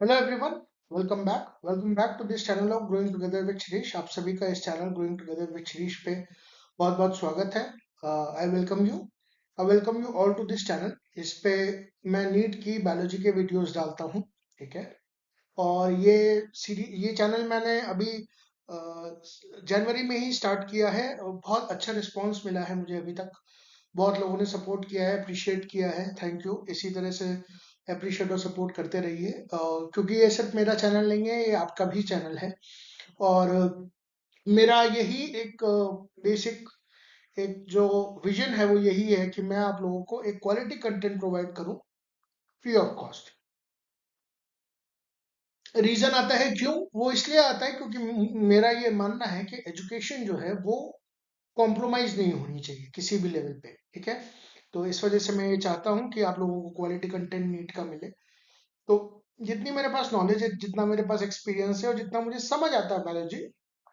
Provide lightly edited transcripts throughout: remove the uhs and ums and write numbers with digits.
Hello everyone, welcome back to this channel of growing together with Shirish. आप सभी का इस channel growing together with Shirish पे बहुत बहुत स्वागत है। I welcome you all to this channel. इस पे मैं नीट की बायोलॉजी के वीडियोस डालता हूँ, ठीक है। और ये चैनल मैंने अभी जनवरी में ही स्टार्ट किया है और बहुत अच्छा रिस्पांस मिला है मुझे अभी तक। बहुत लोगों ने सपोर्ट किया है, अप्रिशिएट किया है, थैंक यू। इसी तरह से अप्रिशिएट और सपोर्ट करते रहिए, क्योंकि ये सिर्फ मेरा चैनल नहीं है, ये आपका भी चैनल है। और मेरा यही एक बेसिक एक जो विजन है वो यही है कि मैं आप लोगों को एक क्वालिटी कंटेंट प्रोवाइड करूं फ्री ऑफ कॉस्ट। रीजन आता है क्यों, वो इसलिए आता है क्योंकि मेरा ये मानना है कि एजुकेशन जो है वो कॉम्प्रोमाइज नहीं होनी चाहिए किसी भी लेवल पे, ठीक है। तो इस वजह से मैं ये चाहता हूँ कि आप लोगों को क्वालिटी कंटेंट नीट का मिले। तो जितनी मेरे पास नॉलेज है, जितना मेरे पास एक्सपीरियंस है और जितना मुझे समझ आता है बायोलॉजी,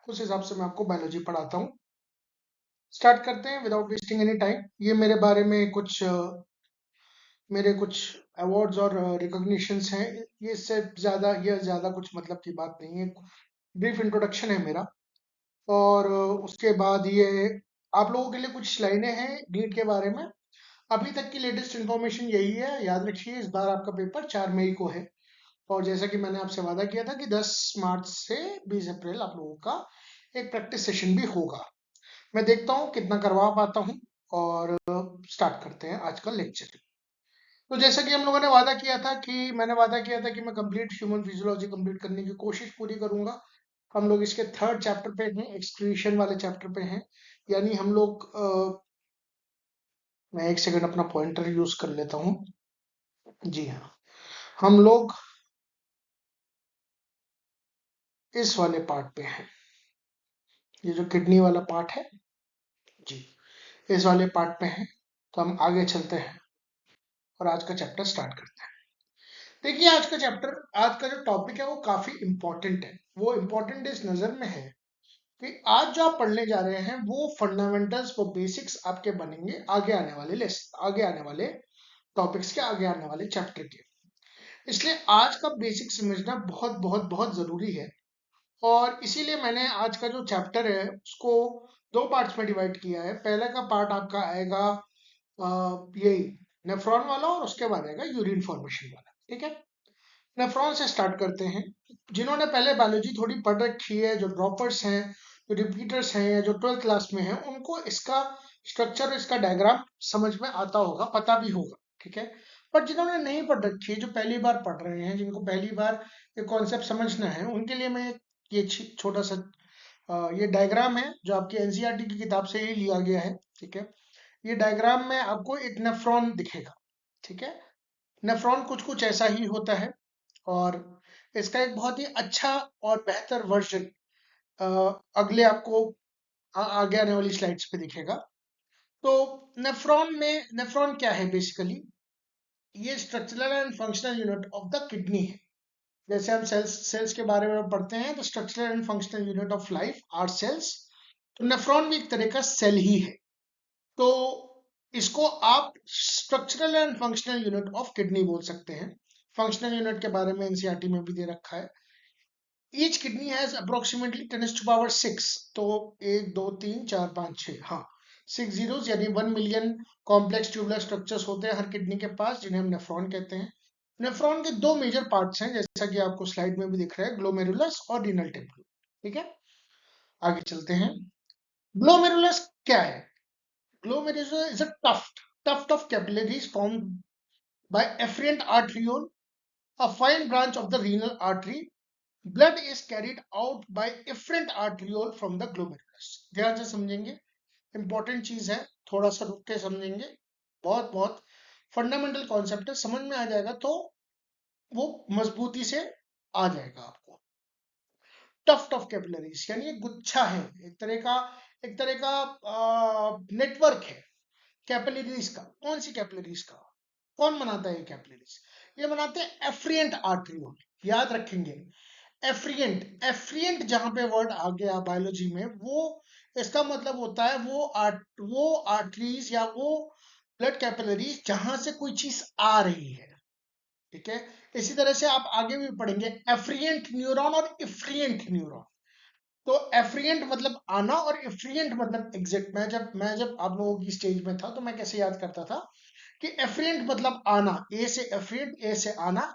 उस हिसाब से मैं आपको बायोलॉजी पढ़ाता हूँ। स्टार्ट करते हैं विदाउट वेस्टिंग एनी टाइम। ये मेरे कुछ अवार्ड्स और रिकॉग्निशंस हैं। ये ज्यादा कुछ मतलब की बात नहीं है। ब्रीफ इंट्रोडक्शन है मेरा। और उसके बाद ये आप लोगों के लिए कुछ लाइनें हैं नीट के बारे में। अभी तक की लेटेस्ट इन्फॉर्मेशन यही है, याद रखिए इस बार आपका पेपर 4 मई को है। और जैसा कि मैंने आपसे वादा किया था कि 10 मार्च से 20 अप्रैल आप लोगों का एक प्रैक्टिस सेशन भी होगा। मैं देखता हूँ कितना करवा पाता हूँ। और स्टार्ट करते हैं आज का लेक्चर। तो जैसा कि हम लोगों ने वादा किया था कि मैं कंप्लीट ह्यूमन फिजियोलॉजी कंप्लीट करने की कोशिश पूरी करूंगा। हम लोग इसके थर्ड चैप्टर पे हैं, एक्सक्रीशन वाले चैप्टर पे हैं। यानी हम लोग मैं एक सेकंड अपना पॉइंटर यूज कर लेता हूँ। जी हाँ, हम लोग इस वाले पार्ट पे हैं। ये जो किडनी वाला पार्ट है, जी, इस वाले पार्ट पे हैं। तो हम आगे चलते हैं और आज का चैप्टर स्टार्ट करते हैं। देखिए, आज का जो टॉपिक है वो काफी इंपॉर्टेंट है। वो इंपॉर्टेंट इस नजर में है कि आज जो आप पढ़ने जा रहे हैं वो फंडामेंटल्स, वो बेसिक्स आपके बनेंगे आगे आने वाले टॉपिक्स के, आगे आने वाले चैप्टर के। इसलिए आज का बेसिक समझना बहुत बहुत बहुत जरूरी है। और इसीलिए मैंने आज का जो चैप्टर है उसको दो पार्ट्स में डिवाइड किया है। पहले का पार्ट आपका आएगा यही नेफ्रॉन वाला, और उसके बाद आएगा यूरिन फॉर्मेशन वाला, ठीक है। नेफ्रॉन से स्टार्ट करते हैं। जिन्होंने पहले बायोलॉजी थोड़ी पढ़ रखी है, जो ड्रॉपर्स हैं, जो रिपीटर्स हैं, या जो 12th क्लास में हैं, उनको इसका स्ट्रक्चर, इसका डायग्राम समझ में आता होगा, पता भी होगा, ठीक है। पर जिन्होंने नहीं पढ़ रखी है, जो पहली बार पढ़ रहे हैं, जिनको पहली बार ये कॉन्सेप्ट समझना है, उनके लिए मैं ये छोटा सा ये डायग्राम है जो आपकी एनसीईआरटी की किताब से ही लिया गया है, ठीक है। ये डायग्राम में आपको एक नेफ्रॉन दिखेगा, ठीक है। नेफ्रॉन कुछ कुछ ऐसा ही होता है। और इसका एक बहुत ही अच्छा और बेहतर वर्जन अगले आपको आगे आने वाली स्लाइड्स पे दिखेगा। तो नेफ्रॉन क्या है बेसिकली? ये structural and functional unit of the kidney है। जैसे हम सेल्स के बारे में पढ़ते हैं, तो structural and functional unit of life are cells. तो नेफ्रॉन भी एक तरह का सेल ही है। तो इसको आप structural and functional unit of kidney बोल सकते हैं। फंक्शनल यूनिट के बारे में एनसीईआरटी में भी दे रखा है। Each kidney has approximately 10⁻⁶। तो 1 2 3 4 5 6, हाँ, 6 जीरोस, यानी 1 मिलियन कॉम्प्लेक्स ट्यूबुलर स्ट्रक्चर्स होते हैं हर किडनी के पास, जिन्हें हम नेफ्रॉन कहते हैं। नेफ्रॉन के दो मेजर पार्ट्स हैं, जैसा कि आपको स्लाइड में भी दिख रहा है, ग्लोमेरुलस और रीनल टेम्पल, ठीक है। आगे चलते हैं। ग्लोमेरुलस क्या है? Glomerulus is a tuft of capillaries formed by efferent arteriole, a fine branch of the renal artery. Blood is carried out by efferent arteriole from the glomerulus. ध्यान से समझेंगे, इंपॉर्टेंट चीज है, थोड़ा सा रुक के समझेंगे। बहुत बहुत फंडामेंटल कॉन्सेप्ट है, समझ में आ जाएगा तो वो मजबूती से आ जाएगा आपको। टफ्ट ऑफ कैपिलरीज यानी एक गुच्छा है, एक तरह का नेटवर्क है कैपिलरीज का। कौन सी कैपिलरीज का? कौन बनाता है ये कैपिलरीज? ये बनाते हैं एफ्रिएंट आर्टरियोल। याद रखेंगे, एफ्रिएंट जहां पे वर्ड आ गया बायोलॉजी में, वो इसका मतलब होता है वो आर्टरीज या वो ब्लड कैपिलरीज जहां से कोई चीज आ रही है, ठीक है। इसी तरह से आप आगे भी पढ़ेंगे एफ्रिएंट न्यूरॉन और इफ्रिएंट न्यूरॉन। तो एफ्रिएंट मतलब आना और इफ्रिएंट मतलब एग्जिट। मैं जब आप लोगों की स्टेज में था तो मैं कैसे याद करता था कि एफ्रिएंट मतलब आना, ए से एफ्रिएंट, ए से आना,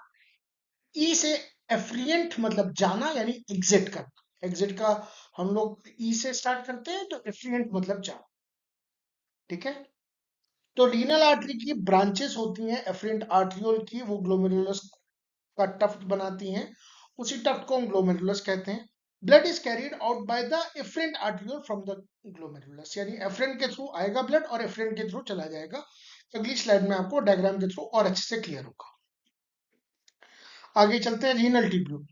ई से एफ्रिएंट मतलब जाना यानी एग्जिट करना। एग्जिट का हम लोग ई से स्टार्ट करते हैं, तो एफ्रिएंट मतलब जाना। ठीक है। तो रीनल आर्टरी की ब्रांचेस होती हैं एफरेंट आर्ट्रियोल की, वो ग्लोमेरुलस का टफ्ट बनाती हैं, उसी टफ्ट को हम ग्लोमेरुलस कहते हैं। Blood is carried out by the efferent arteriole from the glomerulus, यानी एफरेंट के थ्रू आएगा ब्लड और एफरेंट के थ्रू चला जाएगा। अगली स्लाइड में आपको डायग्राम के थ्रू और अच्छे से क्लियर होगा। आगे चलते हैं। Renal tubule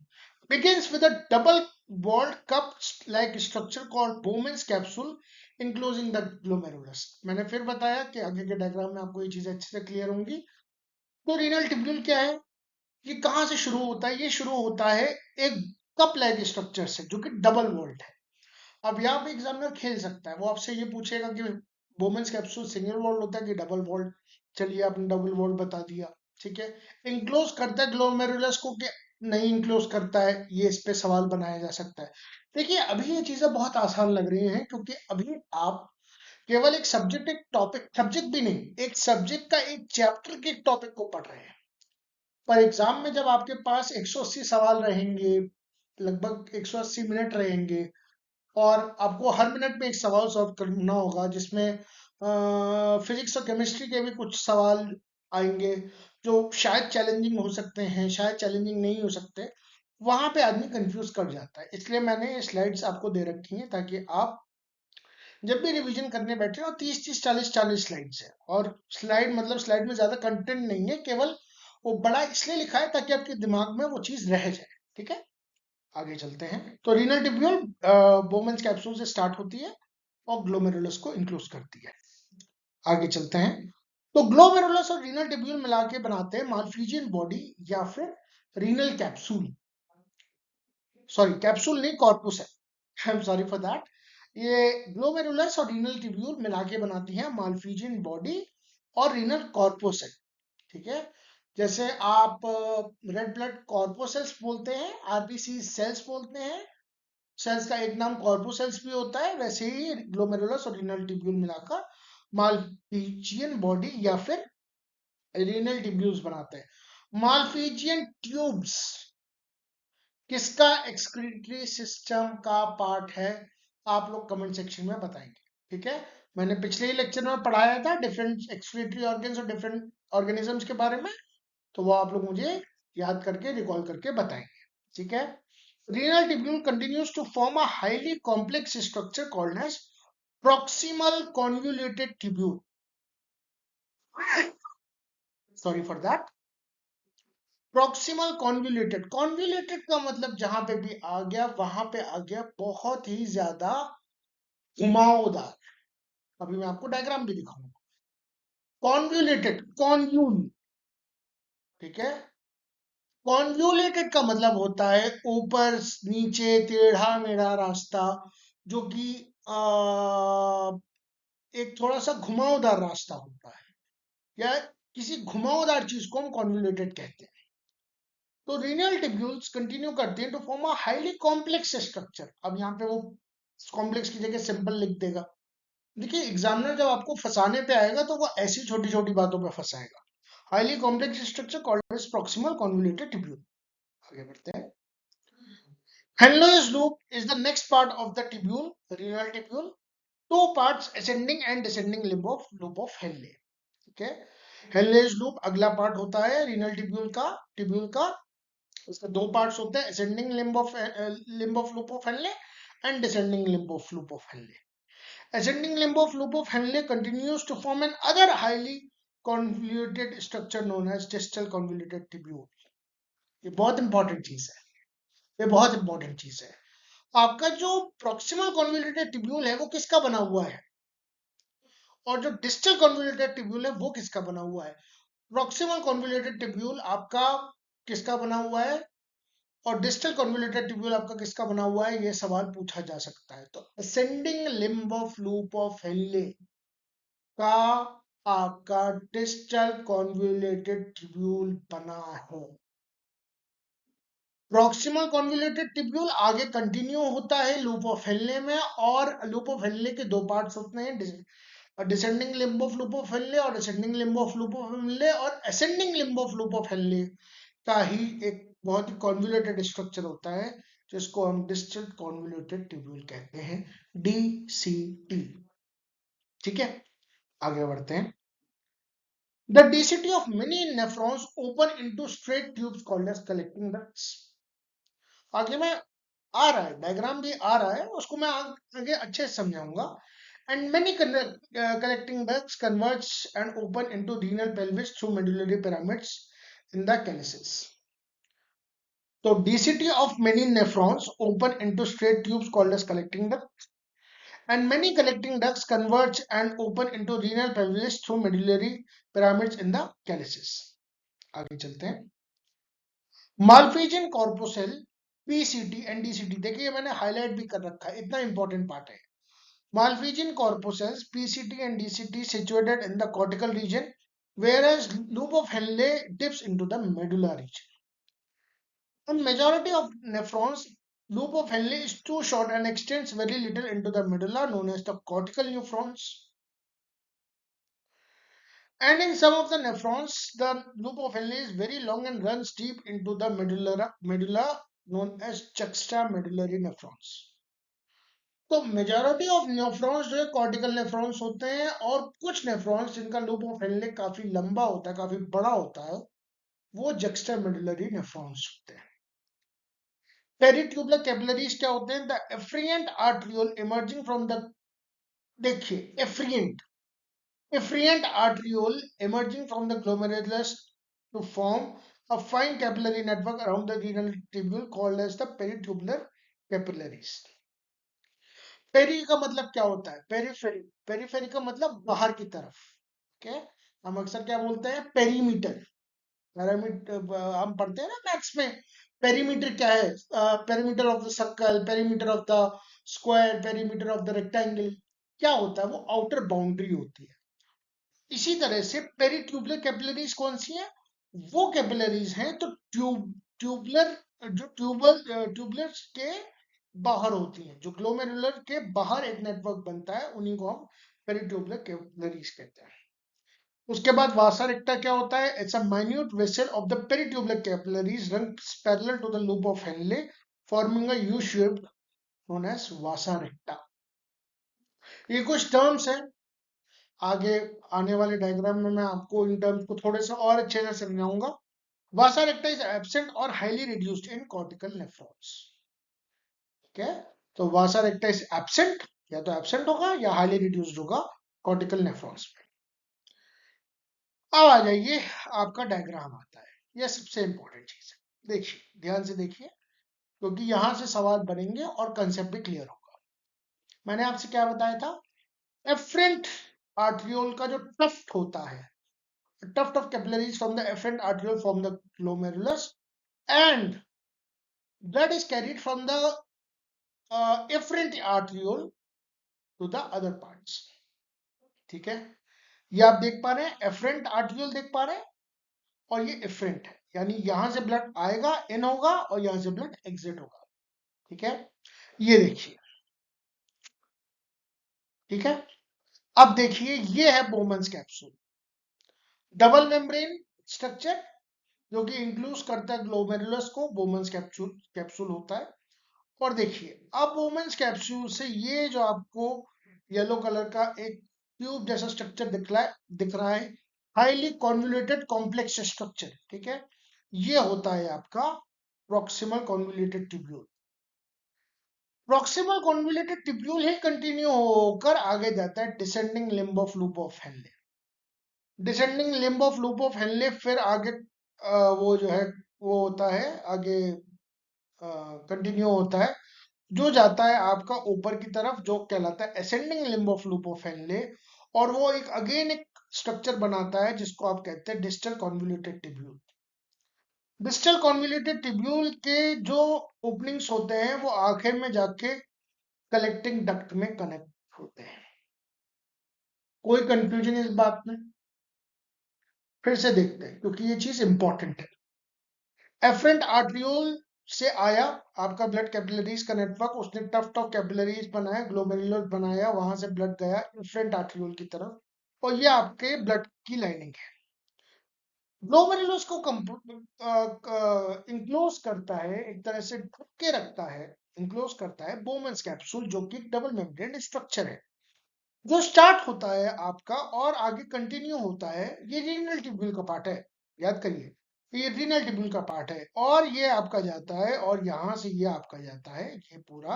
begins with a double walled cup like structure called Bowman's capsule enclosing the glomerulus। मैंने फिर बताया कि आगे के डायग्राम में आपको ये चीजें अच्छे से क्लियर होंगी। तो रीनल ट्यूब्यूल क्या है, ये कहाँ से शुरू होता है? ये शुरू होता है एक कप लाइक स्ट्रक्चर से जो कि डबल वॉल्ड है। अब यहाँ पे एग्जामिनर खेल सकता है, वो आपसे ये पूछेगा कि बोमेंस कैप्सूल सिंगल वॉल्ड होता है कि डबल वॉल्ड। चलिए आपने डबल वॉल्ड बता दिया, ठीक है। इंक्लोज करता है ग्लोमेरुलस को कि नहीं इंक्लोज करता है, ये इस पे सवाल बनाया जा सकता है। देखिए अभी ये चीजें बहुत आसान लग रही हैं क्योंकि अभी आप केवल एक सब्जेक्ट, एक टॉपिक, सब्जेक्ट भी नहीं, एक सब्जेक्ट का एक चैप्टर के एक टॉपिक को पढ़ रहे हैं। पर एग्जाम में जब आपके पास 180 सवाल रहेंगे, लगभग 180 मिनट रहेंगे, और आपको हर मिनट में एक सवाल सॉल्व करना होगा, जिसमें फिजिक्स और केमिस्ट्री के भी कुछ सवाल आएंगे जो शायद चैलेंजिंग हो सकते हैं, शायद चैलेंजिंग नहीं हो सकते। वहां पे आदमी कंफ्यूज कर जाता है। इसलिए मैंने ये स्लाइड्स आपको दे रखी हैं ताकि आप जब भी रिवीजन करने बैठे हो, 30-30, 40-40 स्लाइड्स है। और स्लाइड मतलब स्लाइड में ज्यादा कंटेंट नहीं है, केवल वो बड़ा इसलिए लिखा है ताकि आपके दिमाग में वो चीज रह जाए। ठीक है, आगे चलते हैं। तो रीनल ट्यूब्यूल बोमेंस कैप्सूल से स्टार्ट होती है और ग्लोमेरुलस को इंक्लूड करती है। आगे चलते हैं। तो ग्लोमेरुलस और रीनल ट्यूब्यूल मिला के बनाते हैं मालफिजियन बॉडी या फिर रीनल कैप्सूल। सॉरी, कैप्सूल नहीं, कॉर्पुस है। I am sorry for that. ये ग्लोमेरुलस और रीनल ट्यूब्यूल मिला के बनाती है मालफिजियन बॉडी और रीनल कॉर्पुस है। ठीक है। जैसे आप रेड ब्लड कॉर्पोसेल्स बोलते हैं, आरबीसी सेल्स बोलते हैं, सेल्स का एक नाम कॉर्पोसेल्स भी होता है, वैसे ही ग्लोमेरुलस और रीनल ट्यूब्यूल मिलाकर मालफिजियन बॉडी या फिर रीनल ट्यूब्यूल्स बनाते हैं। मालफिजियन ट्यूब्स किसका एक्सक्रीटरी सिस्टम का पार्ट है? आप लोग कमेंट सेक्शन में बताएंगे। ठीक है, मैंने पिछले ही लेक्चर में पढ़ाया था डिफरेंट एक्सक्रीटरी ऑर्गन्स और डिफरेंट ऑर्गेनिजम्स के बारे में, तो वो आप लोग मुझे याद करके रिकॉल करके बताएंगे। ठीक है। Renal tubule continues to form a highly complex structure called as proximal convoluted tubule. Sorry for that. Proximal convoluted, convoluted का मतलब जहां पे भी आ गया वहां पे आ गया, बहुत ही ज्यादा घुमावदार। अभी मैं आपको डायग्राम भी दिखाऊंगा। कॉन्व्यूलेटेड, कॉन्व्यूल, ठीक है। कॉन्व्यूलेटेड का मतलब होता है ऊपर नीचे टेढ़ा मेढ़ा रास्ता, जो कि एक थोड़ा सा घुमावदार रास्ता होता है, या किसी घुमावदार चीज को हम कॉन्वोल्यूटेड कहते हैं। तो रीनल ट्यूब्यूल्स कंटिन्यू करते हैं to form a highly complex structure. अब यहाँ पे वो कॉम्प्लेक्स की जगह सिंपल लिख देगा। देखिए एग्जामिनर जब आपको फंसाने पे आएगा तो वो ऐसी छोटी छोटी बातों पे फंसाएगा। Highly complex structure called as proximal convoluted tubule. आगे बढ़ते हैं। Henle's loop is the next part of the tubule, renal tubule. Two parts, ascending and descending loop of Henle. ठीक है, हेनलेज लूप अगला पार्ट होता है रीनल ट्यूब्यूल का। इसके दो पार्ट्स होते हैं, ascending limb of loop of Henle and descending limb of loop of Henle. Ascending limb of loop of Henle continues to form another highly convoluted structure known as distal convoluted tubule. ये बहुत important चीज है, ये बहुत important चीज है। आपका जो प्रॉक्सिमल कॉन्वोल्यूटेड ट्यूब्यूल है वो किसका बना हुआ है, और जो डिस्टल कॉन्वोल्यूटेड ट्यूब्यूल है वो किसका बना हुआ है? प्रॉक्सिमल कॉन्वोल्यूटेड ट्यूब्यूल आपका किसका बना हुआ है, और डिस्टल कॉन्वोल्यूटेड ट्यूब्यूल आपका किसका बना हुआ है, ये सवाल पूछा जा सकता है। तो ascending limb of loop of Henle का आपका डिस्टल कॉन्वोल्यूटेड ट्यूब्यूल बना है। प्रॉक्सिमल कॉन्वोल्यूटेड ट्यूब्यूल आगे कंटिन्यू होता है लूप ऑफ हेनले में, और लूप ऑफ हेनले के दो पार्ट्स होते हैं, descending limb of loop of Henle और descending limb of loop of Henle, और ascending limb of loop of Henle का ही एक बहुत ही कॉन्वोल्यूटेड स्ट्रक्चर होता है जिसको हम डिस्टल कॉन्वोल्यूटेड ट्यूब्यूल कहते हैं, DCT। ठीक है, आगे बढ़ते हैं। The DCT of many nephrons open into straight tubes called as collecting ducts। आगे में आ रहा है, डायग्राम भी आ रहा है, उसको मैं आगे अच्छे से समझाऊंगा। And many collecting ducts converge and open into renal pelvis through medullary pyramids in the calyces। तो DCT of many nephrons open into straight tubes called as collecting ducts, and many collecting ducts converge and open into renal pelvis through medullary pyramids in the calyces। आगे चलते हैं। Malpighian कॉर्पोसेल, PCT and DCT, देखिए मैंने highlight भी कर रखा है, इतना इंपॉर्टेंट पार्ट है। Malpighian corpuscles, PCT and DCT, situated in the cortical region, whereas loop of Henle dips into the medulla region. In majority of nephrons, loop of Henle is too short and extends very little into the medulla, known as the cortical nephrons. And in some of the nephrons, the loop of Henle is very long and runs deep into the medulla, known as juxtamedullary nephrons. तो majority of nephrons जो है cortical nephrons होते हैं, और कुछ nephrons जिनका loop of Henley काफी लंबा होता है, काफी बड़ा होता है, वो जक्स्टामेडुलरी नेफ्रॉन्स होते हैं। पेरिट्यूबुलर कैपिलरीज क्या होते हैं? The efferent arteriole emerging from the, देखिए efferent arteriole emerging from the glomerulus to form a fine capillary network around the renal tubule called as the peritubular capillaries। Peri का मतलब क्या होता है? पेरीफेरी। पेरीफेरी का मतलब बाहर की तरफ। ओके, हम अक्सर क्या बोलते हैं? पेरीमीटर। पैरामीटर हम पढ़ते हैं ना मैथ्स में, पेरीमीटर क्या है? Perimeter of the circle, perimeter of the square, perimeter of the rectangle. क्या होता है? वो आउटर बाउंड्री होती है। इसी तरह से पेरीट्यूबुलर कैपिलरीज कौन सी है? वो कैपिलरीज हैं तो ट्यूबुलर, जो ट्यूबुलर के बाहर होती हैं, जो ग्लोमेरुलर के बाहर एक नेटवर्क बनता है, उन्हीं को हम पेरिट्यूबुलर कैपिलरीज कहते हैं। उसके बाद वासा रेक्टा क्या होता है? It's a minute vessel of the peritubular capillaries runs parallel to the loop of Henle forming a U shape known as vasa recta. ये कुछ टर्म्स हैं, आगे आने वाले डायग्राम में मैं आपको इन टर्म्स को थोड़े से और अच्छे से समझाऊंगा। वासा रेक्टा इज एब्सेंट और highly reduced in cortical nephrons. ठीक है, तो वासा रेक्टा इज एब्सेंट, या तो एब्सेंट होगा या हाईली रिड्यूस्ड होगा कॉर्टिकल नेफ्रॉन्स में। अब आ जाइए, आपका डायग्राम आता है, यह सबसे इंपॉर्टेंट चीज है। देखिए, ध्यान से देखिए, क्योंकि यहां से सवाल बनेंगे और कंसेप्ट भी क्लियर होगा। मैंने आपसे क्या बताया था? एफरेंट आर्ट्रियोल का जो टफ्ट होता है, tuft of capillaries from the efferent arteriole form the glomerulus, and blood is carried from the efferent arteriole to the other parts। ठीक है, ये आप देख पा रहे हैं, efferent arteriole देख पा रहे हैं, और ये efferent है, यानी यहां से ब्लड आएगा, इन होगा, और यहां से ब्लड एग्जिट होगा। ठीक है, ये देखिए। ठीक है, अब देखिए, ये है Bowman's capsule, double membrane structure, जो कि इंक्लूड करता है ग्लोमेरुलस को, बोमन्स कैप्सूल होता है। और देखिए, अब वुमेन्स कैप्सूल से ये जो आपको येलो कलर का एक ट्यूब जैसा स्ट्रक्चर दिख रहा है, हाईली कॉन्वोल्यूटेड कॉम्प्लेक्स स्ट्रक्चर। ठीक है, ये होता है आपका proximal convoluted tubule. Proximal convoluted tubule ही कंटिन्यू होकर आगे जाता है descending limb of loop of Henle. Descending limb of loop of Henle फिर आगे वो जो है वो होता है, आगे कंटिन्यू होता है, जो जाता है आपका ऊपर की तरफ, जो कहलाता है ascending limb of loop of Henle, और वो एक अगेन एक स्ट्रक्चर बनाता है जिसको आप कहते हैं distal convoluted tubule. Distal convoluted tubule के जो ओपनिंग्स होते हैं वो आखिर में जाके कलेक्टिंग डक्ट में कनेक्ट होते हैं। कोई कंफ्यूजन इस बात में? फिर से देखते हैं क्योंकि ये चीज इंपॉर्टेंट है। एफरेंट आर्ट्रियोल से आया आपका ब्लड कैपिलरीज का नेटवर्क, उसने टफ टफ कैपिलरीज बनाया, ग्लोमेरुलर बनाया, वहां से ब्लड गया एफरेंट आर्ट्रियोल की तरफ और ये आपके ब्लड की लाइनिंग है। ग्लोमेरुलस को इंक्लोज करता है, एक तरह से ढक के रखता है, इंक्लोज करता है बोमेंस कैप्सूल, जो कि डबल मेम्ब्रेन स्ट्रक्चर है, जो स्टार्ट होता है आपका और आगे कंटिन्यू होता है। ये रीनल ट्यूब्यूल का पार्ट है, याद करिए, ये रीनल ट्यूब्यूल का पार्ट है और ये आपका जाता है और यहां से ये आपका जाता है ये पूरा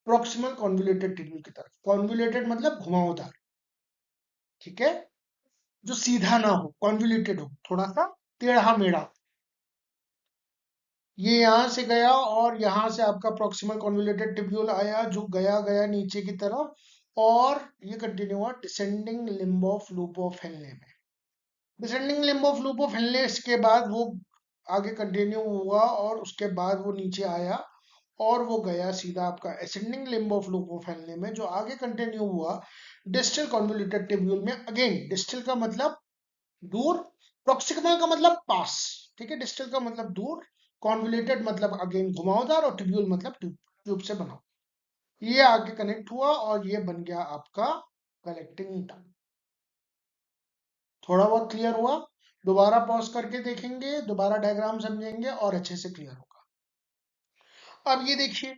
प्रॉक्सिमल कॉन्वोल्यूटेड ट्यूब्यूल की तरफ। कॉन्वोल्यूटेड मतलब घुमावदार, ठीक है, जो सीधा ना हो, कॉन्वोल्यूटेड हो, थोड़ा सा टेढ़ा मेढ़ा। ये यहां से गया और यहां से आपका प्रॉक्सिमल कॉन्वोल्यूटेड ट्यूब्यूल आया, जो गया गया नीचे की तरफ और ये कंटिन्यू हुआ descending limb of loop of Henle में। Descending limb of loop of Henle के बाद वो आगे कंटिन्यू हुआ और उसके बाद वो नीचे आया और वो गया सीधा आपका ascending limb of loop of Henle में, जो आगे कंटिन्यू हुआ डिस्टल कॉन्वोल्यूटेड ट्यूब्यूल में। अगेन डिस्टल का मतलब दूर, प्रॉक्सिमल का मतलब पास, ठीक है, डिस्टल का मतलब दूर, कॉन्वोल्यूटेड मतलब अगेन घुमावदार और ट्यूब्यूल मतलब ट्यूब से बना। ये आगे कनेक्ट हुआ और ये बन गया आपका कलेक्टिंग टनल। थोड़ा बहुत क्लियर हुआ? दोबारा पॉज करके देखेंगे, दोबारा डायग्राम समझेंगे और अच्छे से क्लियर होगा। अब ये देखिए,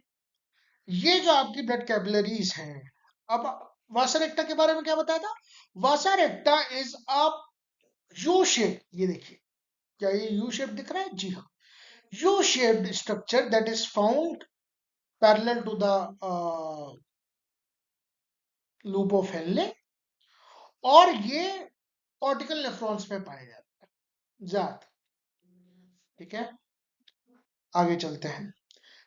ये जो आपकी ब्लड कैपिलरीज हैं, अब वासा रेक्टा के बारे में क्या बताया था? Vasa recta is a U shape. ये देखिए, क्या ये यू शेप दिख रहा है? जी हाँ, U shaped structure that is found parallel to the loop of Henle और ये कॉर्टिकल नेफ्रॉन्स में पाए जाते, ठीक है। आगे चलते हैं।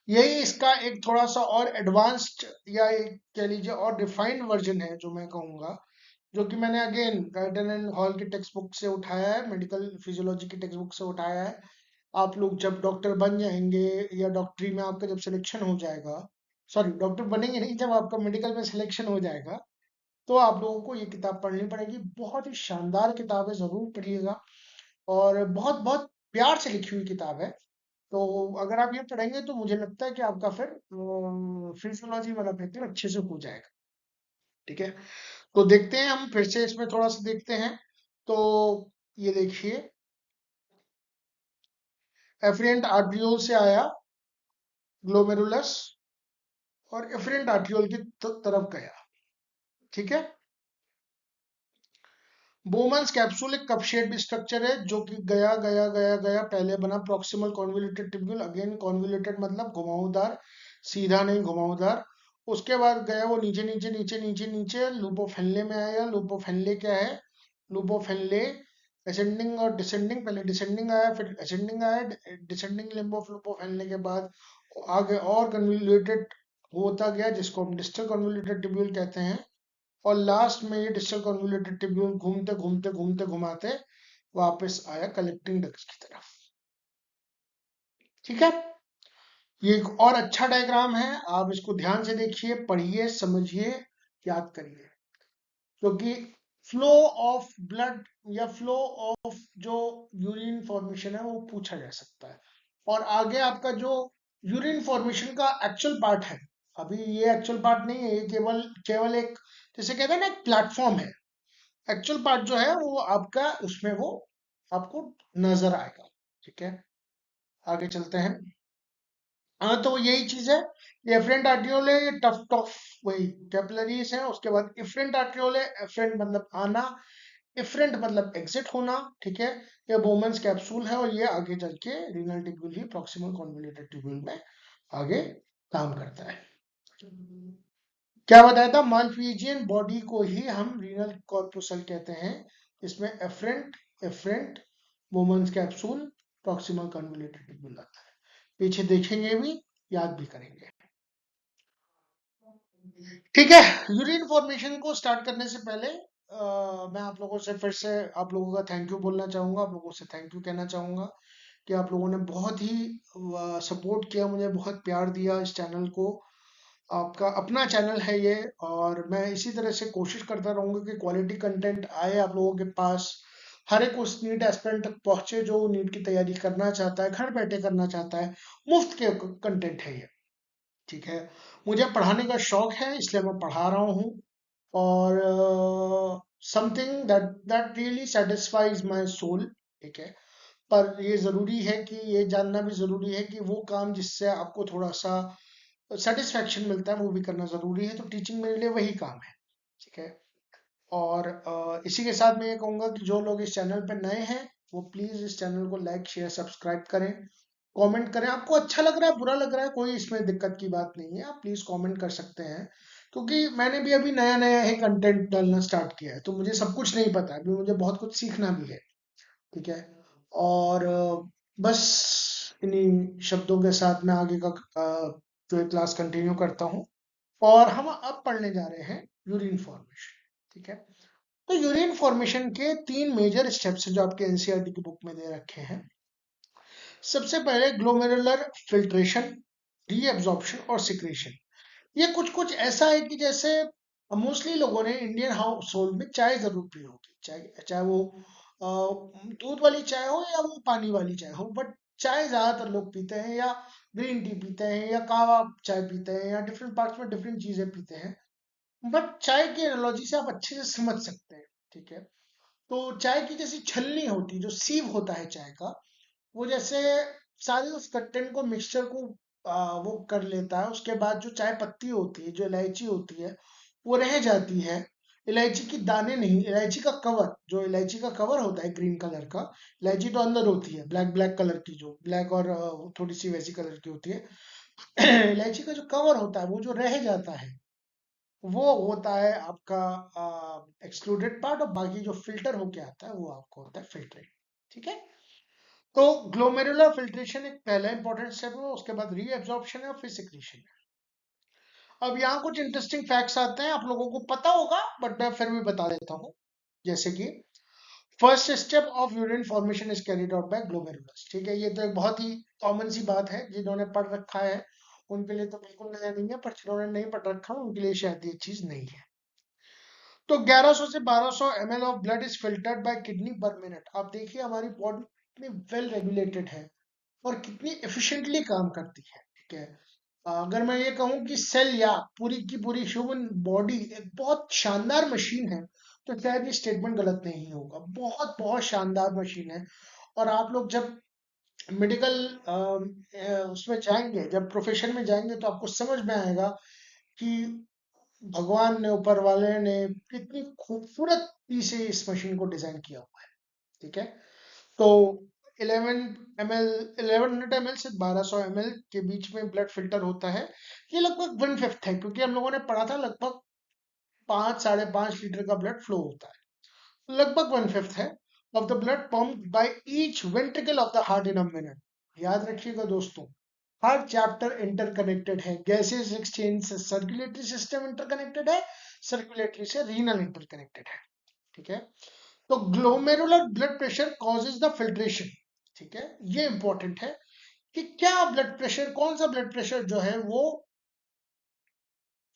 यही इसका एक थोड़ा सा और एडवांस्ड या एक कह लीजिए और डिफाइंड वर्जन है, जो मैं कहूंगा, जो कि मैंने अगेन गार्डन एंड हॉल की टेक्स्ट बुक से उठाया है, मेडिकल फिजियोलॉजी की टेक्स्ट बुक से उठाया है। आप लोग जब डॉक्टर बन जाएंगे या डॉक्टरी में आपका जब सिलेक्शन हो जाएगा, सॉरी डॉक्टर बनेंगे नहीं, जब आपका मेडिकल में सिलेक्शन हो जाएगा तो आप लोगों को ये किताब पढ़नी पड़ेगी। बहुत ही शानदार किताब है, जरूर पढ़िएगा और बहुत बहुत प्यार से लिखी हुई किताब है। तो अगर आप ये पढ़ेंगे तो मुझे लगता है कि आपका फिर फिजियोलॉजी वाला पेपर अच्छे से हो जाएगा, ठीक है। तो देखते हैं, हम फिर से इसमें थोड़ा सा देखते हैं। तो ये देखिए, एफरेंट आर्ट्रियोल से आया ग्लोमेरुलस और एफरेंट आर्ट्रियोल की तरफ गया, ठीक है। बोमन्स कैप्सूल एक कप शेप्ड स्ट्रक्चर है, जो कि गया गया गया गया, पहले बना proximal convoluted tubule, again convoluted मतलब घुमावदार, सीधा नहीं घुमावदार। उसके बाद गया वो नीचे नीचे नीचे नीचे नीचे लूप ऑफ हेनले में आया। लूप ऑफ हेनले क्या है? लूप ऑफ हेनले असेंडिंग और डिसेंडिंग, पहले डिसेंडिंग आया फिर असेंडिंग आया, descending limb of loop of Henle के बाद आगे और कन्वोल्यूटेड होता गया, जिसको हम डिस्टल कन्वोल्यूटेड ट्यूब्यूल कहते हैं। और लास्ट में ये डिस्टल कन्वोल्यूटेड ट्यूब्यूल घूमते घूमते घूमते घुमाते वापस आया कलेक्टिंग डक्ट्स की तरफ, ठीक है। ये एक और अच्छा डायग्राम है, आप इसको ध्यान से देखिए, पढ़िए, समझिए, याद करिए, क्योंकि फ्लो ऑफ ब्लड या फ्लो ऑफ जो यूरिन फॉर्मेशन है वो पूछा जा सकता है। और आगे आपका जो यूरिन फॉर्मेशन का एक्चुअल पार्ट है, अभी ये एक्चुअल पार्ट नहीं है, ये केवल केवल एक, जैसे कहते हैं ना, एक प्लेटफॉर्म है। एक्चुअल पार्ट जो है वो आपका उसमें वो आपको नजर आएगा, ठीक है। आगे चलते हैं। हाँ, तो यही चीज है, ये एफरेंट आर्टियोल है, ये टफ टफ वही कैपिलरीज है। उसके बाद इफरेंट आर्टियोल है, एफरेंट मतलब आना, इफरेंट मतलब एग्जिट होना, ठीक है। ये बोमन्स कैप्सूल है और ये आगे चल के रीनल ट्यूब्यूल ही प्रॉक्सिमल कॉन्वोल्यूटेड ट्यूब्यूल में आगे काम करता है। क्या बताया था? माल्पीजियन बॉडी को ही हम रीनल कॉर्पुसल कहते हैं। इसमें efferent efferent Bowman's capsule proximal convoluted tubule आता है। पीछे देखेंगे भी, याद भी करेंगे, ठीक है। यूरिन फॉर्मेशन को स्टार्ट करने से पहले मैं आप लोगों से फिर से आप लोगों का थैंक यू बोलना चाहूंगा, आप लोगों से थैंक यू कहना चाहूंगा कि आप लोगों ने बहुत ही सपोर्ट किया, मुझे बहुत प्यार दिया इस चैनल को। आपका अपना चैनल है ये और मैं इसी तरह से कोशिश करता रहूंगा कि क्वालिटी कंटेंट आए आप लोगों के पास। हर एक उस नीट एस्पिरेंट तक पहुंचे जो नीट की तैयारी करना चाहता है, घर बैठे करना चाहता है। मुफ्त के कंटेंट है ये, ठीक है। मुझे पढ़ाने का शौक है, इसलिए मैं पढ़ा रहा हूँ। और something that really satisfies my soul, ठीक है। पर ये जरूरी है कि ये जानना भी जरूरी है कि वो काम जिससे आपको थोड़ा सा सेटिस्फेक्शन मिलता है वो भी करना जरूरी है। तो टीचिंग मेरे लिए वही काम है, ठीक है। और इसी के साथ मैं ये कहूंगा कि जो लोग इस चैनल पे नए हैं वो प्लीज इस चैनल को लाइक शेयर सब्सक्राइब करें, कमेंट करें। आपको अच्छा लग रहा है, बुरा लग रहा है, कोई इसमें दिक्कत की बात नहीं है, आप प्लीज कमेंट कर सकते हैं। क्योंकि मैंने भी अभी नया नया ही कंटेंट डालना स्टार्ट किया है, तो मुझे सब कुछ नहीं पता है, अभी मुझे बहुत कुछ सीखना भी है, ठीक है। और बस इन्हीं शब्दों के साथ मैं आगे का जो क्लास कंटिन्यू करता हूँ। और हम अब पढ़ने जा रहे हैं यूरिन फॉर्मेशन, ठीक है। तो यूरिन फॉर्मेशन के 3 मेजर स्टेप्स जो आपके एनसीईआरटी की बुक में दे रखे हैं। सबसे पहले ग्लोमेरुलर फिल्ट्रेशन, रीएब्जॉर्प्शन और सिक्रेशन। ये कुछ कुछ ऐसा है कि जैसे मोस्टली लोगों ने इंडियन हाउस होल्ड में चाय जरूर पी होगी, चाहे चाहे वो दूध वाली चाय हो या वो पानी वाली चाय हो, बट चाय ज्यादातर लोग पीते हैं, या ग्रीन टी पीते हैं, या कावा चाय पीते हैं, या डिफरेंट पार्ट्स में डिफरेंट चीजें पीते हैं। बट चाय की एनालॉजी से आप अच्छे से समझ सकते हैं, ठीक है। तो चाय की जैसी छलनी होती है, जो सीव होता है चाय का, वो जैसे सारे उस कंटेंट को, मिक्सचर को वो कर लेता है। उसके बाद जो चाय पत्ती होती है, जो इलायची होती है, वो रह जाती है। इलायची की दाने नहीं, इलायची का कवर, जो इलायची का कवर होता है ग्रीन कलर का, इलायची तो अंदर होती है ब्लैक ब्लैक कलर की, जो ब्लैक और थोड़ी सी वैसी कलर की होती है। इलायची का जो कवर होता है वो जो रह जाता है, वो होता है आपका एक्सक्लूडेड पार्ट, और बाकी जो फिल्टर होके आता है वो आपको होता है फिल्ट्रेट, ठीक है। तो ग्लोमेरुलर फिल्ट्रेशन एक पहला इंपॉर्टेंट स्टेप है, उसके बाद रीएब्जॉर्प्शन है और फिर सिक्रीशन है। अब यहाँ कुछ इंटरेस्टिंग फैक्ट्स आते हैं, आप लोगों को पता होगा बट मैं फिर भी बता देता हूँ। जैसे कि first step of urine formation is carried out bye glomerulus, ठीक है। ये तो एक बहुत ही कॉमन सी बात है, जिन्होंने पढ़ रखा है उनके लिए तो बिल्कुल नया नहीं है, पर जिन्होंने नहीं पढ़ रखा उनके लिए शायद ये चीज नहीं है। तो 1100 से 1200 ml of blood is filtered bye kidney पर मिनट। आप देखिए हमारी बॉडी कितनी वेल रेगुलेटेड है और कितनी एफिशिएंटली काम करती है, ठीक है। अगर मैं ये कहूँ कि सेल या पूरी की पूरी ह्यूमन बॉडी एक बहुत शानदार मशीन है, तो शायद ये स्टेटमेंट गलत नहीं होगा। बहुत बहुत शानदार मशीन है। और आप लोग जब मेडिकल उसमें जाएंगे, जब प्रोफेशन में जाएंगे, तो आपको समझ में आएगा कि भगवान ने, ऊपर वाले ने कितनी खूबसूरती से इस मशीन को डिजाइन किया हुआ है, ठीक है। तो 11 ml 1100 ml से 1200 ml के बीच में ब्लड फिल्टर होता है। ये लगभग 1/5 है, क्योंकि हम लोगों ने पढ़ा था लगभग 5-5.5 लीटर का ब्लड फ्लो होता है। लगभग 1/5 है of the blood pump by each ventricle of the heart in a minute. याद रखिएगा दोस्तों, हर चैप्टर इंटरकनेक्टेड है। गैसेस एक्सचेंज से सर्कुलेटरी सिस्टम इंटरकनेक्टेड है, सर्कुलेटरी से रीनल इंटरकनेक्टेड है, ठीक है। तो glomerular blood pressure causes the filtration, ठीक है। ये इंपॉर्टेंट है कि क्या ब्लड प्रेशर, कौन सा ब्लड प्रेशर जो है वो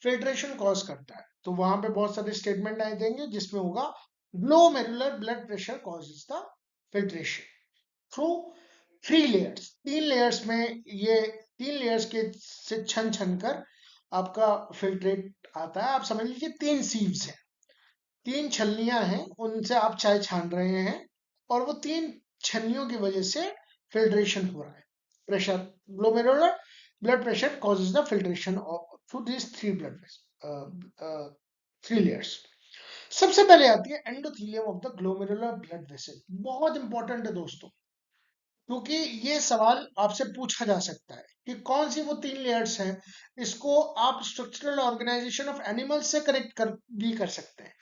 फिल्ट्रेशन कॉज करता है। तो वहां पे बहुत सारे स्टेटमेंट आए देंगे जिसमें होगा glomerular blood pressure causes the filtration through 3 layers. 3 layers में, ये 3 लेयर्स के से छन छन कर आपका फिल्ट्रेट आता है। आप समझ लीजिए 3 सीव्स हैं, 3 छलनियां हैं, उनसे आप चाय छान रहे हैं, और वो 3 छलनियों की वजह से फिल्ट्रेशन हो रहा है। Pressure, glomerular blood pressure causes the filtration through this 3 layers. सबसे पहले आती है endothelium of the glomerular blood vessel. बहुत इंपॉर्टेंट है दोस्तों, क्योंकि ये सवाल आपसे पूछा जा सकता है कि कौन सी वो 3 लेयर्स हैं। इसको आप स्ट्रक्चरल ऑर्गेनाइजेशन ऑफ एनिमल्स से कनेक्ट कर भी कर सकते हैं।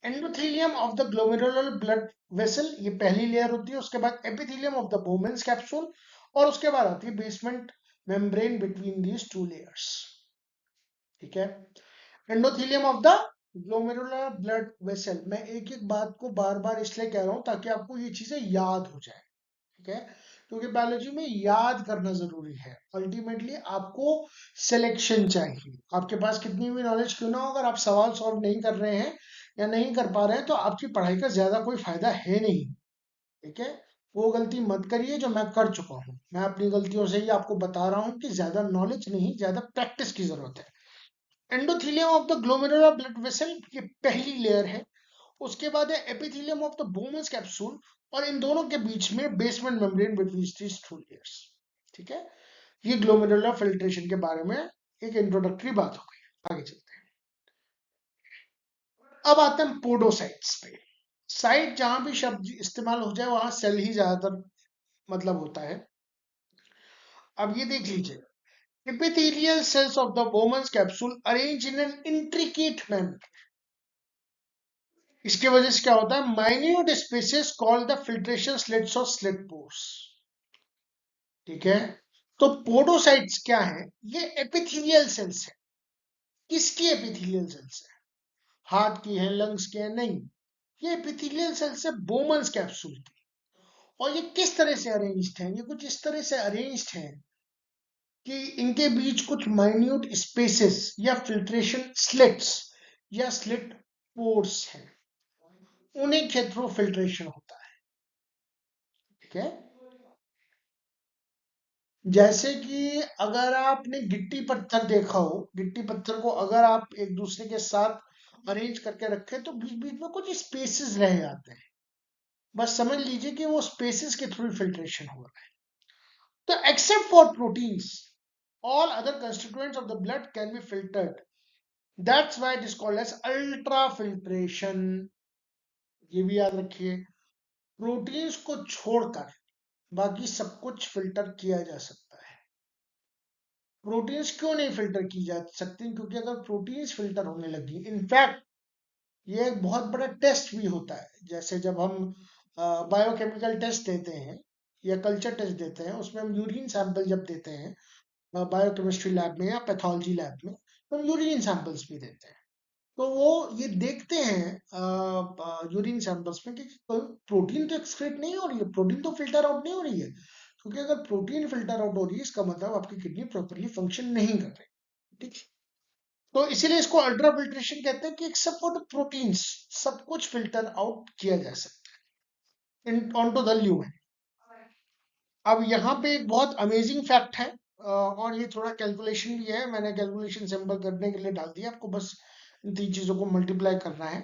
Endothelium of the glomerular blood vessel, ये पहली लेयर होती है। उसके बाद epithelium of the Bowman's capsule, और उसके बाद आती है basement membrane between these 2 layers, ठीक है। Endothelium of the glomerular blood vessel, मैं एक एक बात को बार बार इसलिए कह रहा हूं ताकि आपको ये चीजें याद हो जाए, ठीक है। क्योंकि बायोलॉजी में याद करना जरूरी है। अल्टीमेटली आपको सिलेक्शन चाहिए। आपके पास कितनी भी नॉलेज क्यों ना हो, अगर आप सवाल सॉल्व नहीं कर रहे हैं या नहीं कर पा रहे हैं, तो आपकी पढ़ाई का ज्यादा कोई फायदा है नहीं, ठीक है, वो गलती मत करिए जो मैं कर चुका हूं। मैं अपनी गलतियों से ही आपको बता रहा हूं कि ज्यादा नॉलेज नहीं, ज्यादा प्रैक्टिस की जरूरत है। Endothelium of the glomerular blood vessel, ये पहली लेयर है। उसके बाद है epithelium of the Bowman's capsule, और इन दोनों के बीच में basement membrane between these two layers. ठीक है, ये ग्लोमेरुलर फिल्ट्रेशन के बारे में एक इंट्रोडक्टरी बात हो गई। आगे चलते हैं। अब आते हैं पोडोसाइट्स पे। साइट जहां भी शब्द इस्तेमाल हो जाए वहां सेल ही ज्यादातर मतलब होता है। अब ये देख लीजिए, epithelial cells of the Bowman's capsule arranged in an intricate manner. इसके वजह से क्या होता है, minute spaces called the filtration slits और स्लिट पोर्स। ठीक है, तो पोडोसाइट्स क्या है, ये एपिथेलियल सेल्स है। किसकी एपिथेलियल सेल्स है, हार्ट की है, लंग्स की है, नहीं, ये एपिथेलियल सेल्स है बोमन्स कैप्सूल की। और ये किस तरह से अरेंज्ड है, ये कुछ इस तरह से अरेंज्ड है कि इनके बीच कुछ माइन्यूट स्पेसेस या फिल्ट्रेशन स्लिट्स या स्लिट पोर्स हैं, उन्हीं के थ्रू फिल्ट्रेशन होता है। ठीक है, जैसे कि अगर आपने गिट्टी पत्थर देखा हो, गिट्टी पत्थर को अगर आप एक दूसरे के साथ अरेंज करके रखें तो बीच बीच में कुछ स्पेसेस रह जाते हैं, बस समझ लीजिए कि वो स्पेसेस के थ्रू फिल्ट्रेशन हो रहा है। तो except for proteins, all other constituents of the blood can be filtered. That's why it is called as ultrafiltration. ये भी याद रखिए, प्रोटीन्स को छोड़कर बाकी सब कुछ फिल्टर किया जा सकता है। प्रोटीन्स क्यों नहीं फिल्टर की जा सकती, क्योंकि अगर प्रोटीन्स फिल्टर होने लगी, इनफैक्ट ये एक बहुत बड़ा टेस्ट भी होता है। जैसे जब हम बायोकेमिकल टेस्ट देते हैं या कल्चर टेस्ट देते हैं, उसमें हम यूरिन सैंपल जब देते हैं बायोकेमिस्ट्री लैब में या पैथोलॉजी लैब में, तो हम यूरिन सैंपल्स भी देते हैं। तो वो ये देखते हैं यूरिन सैंपल्स में कि प्रोटीन तो एक्सक्रीट नहीं हो रही है, प्रोटीन तो फिल्टर आउट नहीं हो रही है। क्योंकि अगर प्रोटीन फिल्टर आउट हो रही है, इसका मतलब आपकी किडनी प्रॉपरली फंक्शन नहीं कर रही। ठीक, तो इसीलिए इसको अल्ट्रा फिल्ट्रेशन कहते हैं कि एक्सेप्ट फॉर द प्रोटीन्स सब कुछ फिल्टर आउट किया जा सकता है in on to the lumen. अब यहाँ पे एक बहुत अमेजिंग फैक्ट है, और ये थोड़ा कैलकुलेशन भी है, मैंने कैलकुलेशन सिंपल करने के लिए डाल दिया, आपको बस इन तीन चीजों को मल्टीप्लाई करना है।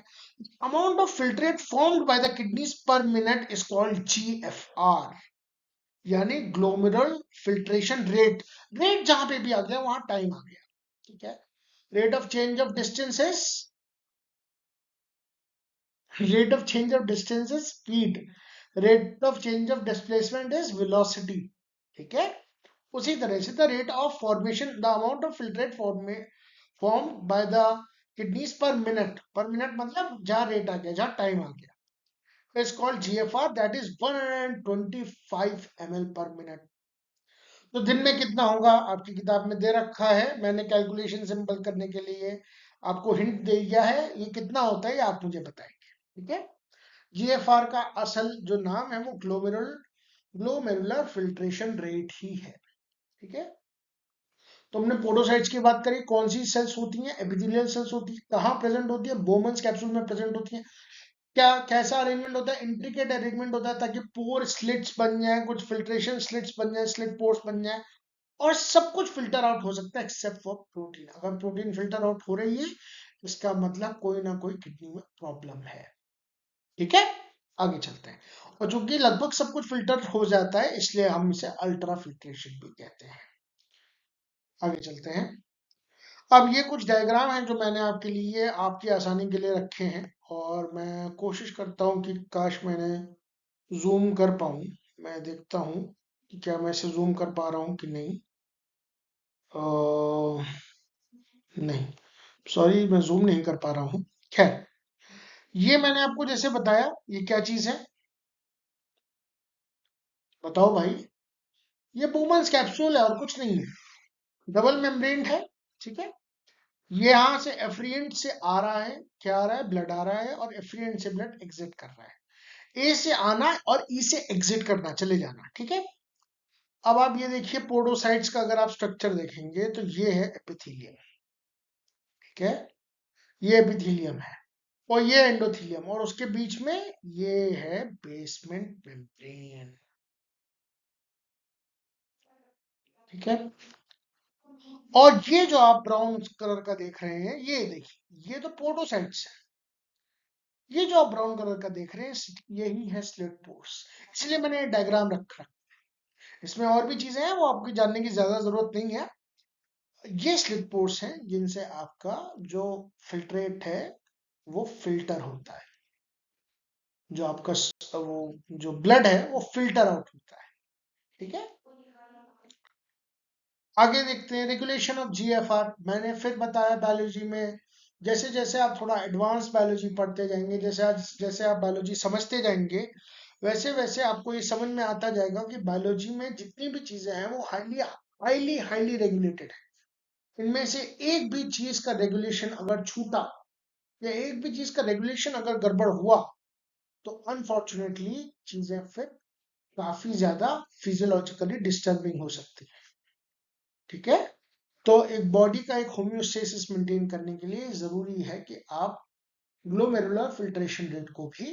Amount of filtrate formed by the kidneys पर मिनट इज कॉल्ड GFR, यानी ग्लोमेरुलर फिल्ट्रेशन रेट। रेट जहां पे भी आ गया वहां टाइम आ गया। ठीक है, rate of change of distances, rate of change of distance is speed, rate of change of displacement is velocity. ठीक है, उसी तरह से the rate of formation, the amount of filtrate form by the kidneys पर minute मतलब जहां rate आ गया, जहां टाइम आ गया, is called GFR, that is 125 ml पर मिनट। तो दिन में कितना होगा आपकी किताब में दे रखा है, मैंने कैलकुलेशन सिंपल करने के लिए आपको हिंट दे दिया है, ये कितना होता है ये आप मुझे बताएंगे। ठीक है, GFR का असल जो नाम है वो ग्लोमेरुलर फिल्ट्रेशन रेट ही है। ठीक है, तो हमने पोडोसाइट्स की बात करी, कौन सी सेल्स होती हैं, एपिथेलियल सेल्स होती है, कहाँ प्रेजेंट होती है, बोमन्स कैप्सूल में प्रेजेंट होती है। क्या कैसा अरेंजमेंट होता है, इंट्रिकेट अरेंजमेंट होता है ताकि पोर स्लिट्स बन जाए, कुछ फिल्ट्रेशन स्लिट्स बन जाए, स्लिट पोर्स बन जाए, और सब कुछ फिल्टर आउट हो सकता है एक्सेप्ट फॉर प्रोटीन। अगर प्रोटीन फिल्टर आउट हो रही है, इसका मतलब कोई ना कोई किडनी में प्रॉब्लम है। ठीक है, आगे चलते हैं। और चूंकि लगभग सब कुछ फिल्टर हो जाता है, इसलिए हम इसे अल्ट्रा फिल्ट्रेशन भी कहते हैं। आगे चलते हैं। अब ये कुछ डायग्राम हैं जो मैंने आपके लिए आपकी आसानी के लिए रखे हैं, और मैं कोशिश करता हूँ कि काश मैंने जूम कर पाऊँ। मैं देखता हूँ कि क्या मैं इसे जूम कर पा रहा हूँ कि नहीं। नहीं, सॉरी, मैं जूम नहीं कर पा रहा हूँ। खैर, ये मैंने आपको जैसे बताया, ये क्या चीज है बताओ भाई, ये बोमन्स कैप्सूल है और कुछ नहीं है, डबल मेम्ब्रेन है। ठीक है, ये यहां से एफ्रिएंट से आ रहा है, क्या आ रहा है, ब्लड आ रहा है, और एफ्रिएंट से ब्लड एग्जिट कर रहा है। ए से आना और ई से एग्जिट करना, चले जाना। ठीक है, अब आप ये देखिए पोडोसाइट्स का अगर आप स्ट्रक्चर देखेंगे तो ये है एपिथेलियम। ठीक है, ये एपिथेलियम है। और ये एंडोथीलियम, और उसके बीच में ये है बेसमेंट मेम्ब्रेन। ठीक है। और ये जो आप ब्राउन कलर का देख रहे हैं, ये देखिए, ये तो पोडोसाइट्स है। ये जो आप ब्राउन कलर का देख रहे हैं, यही है स्लिट पोर्स। इसलिए मैंने डायग्राम रखा। इसमें और भी चीजें हैं, वो आपको जानने की ज्यादा जरूरत नहीं है। ये स्लिट पोर्स हैं जिनसे आपका जो फिल्ट्रेट है वो फिल्टर होता है, जो आपका वो जो ब्लड है वो फिल्टर आउट होता है। ठीक है। आगे देखते हैं रेगुलेशन ऑफ जीएफआर। मैंने फिर बताया बायोलॉजी में, जैसे जैसे आप थोड़ा एडवांस बायोलॉजी पढ़ते जाएंगे, जैसे आप बायोलॉजी समझते जाएंगे, वैसे वैसे आपको ये समझ में आता जाएगा कि बायोलॉजी में जितनी भी चीजें हैं वो हाईली हाईली हाईली रेगुलेटेड है। इनमें से एक भी चीज का रेगुलेशन अगर छूटा, या एक भी चीज का रेगुलेशन अगर गड़बड़ हुआ, तो अनफॉर्चुनेटली चीजें फिर काफी ज्यादा फिजियोलॉजिकली डिस्टर्बिंग हो सकती है। ठीक है। तो एक बॉडी का एक होम्योस्टेसिस मेंटेन करने के लिए जरूरी है कि आप ग्लोमेरुलर फिल्ट्रेशन रेट को भी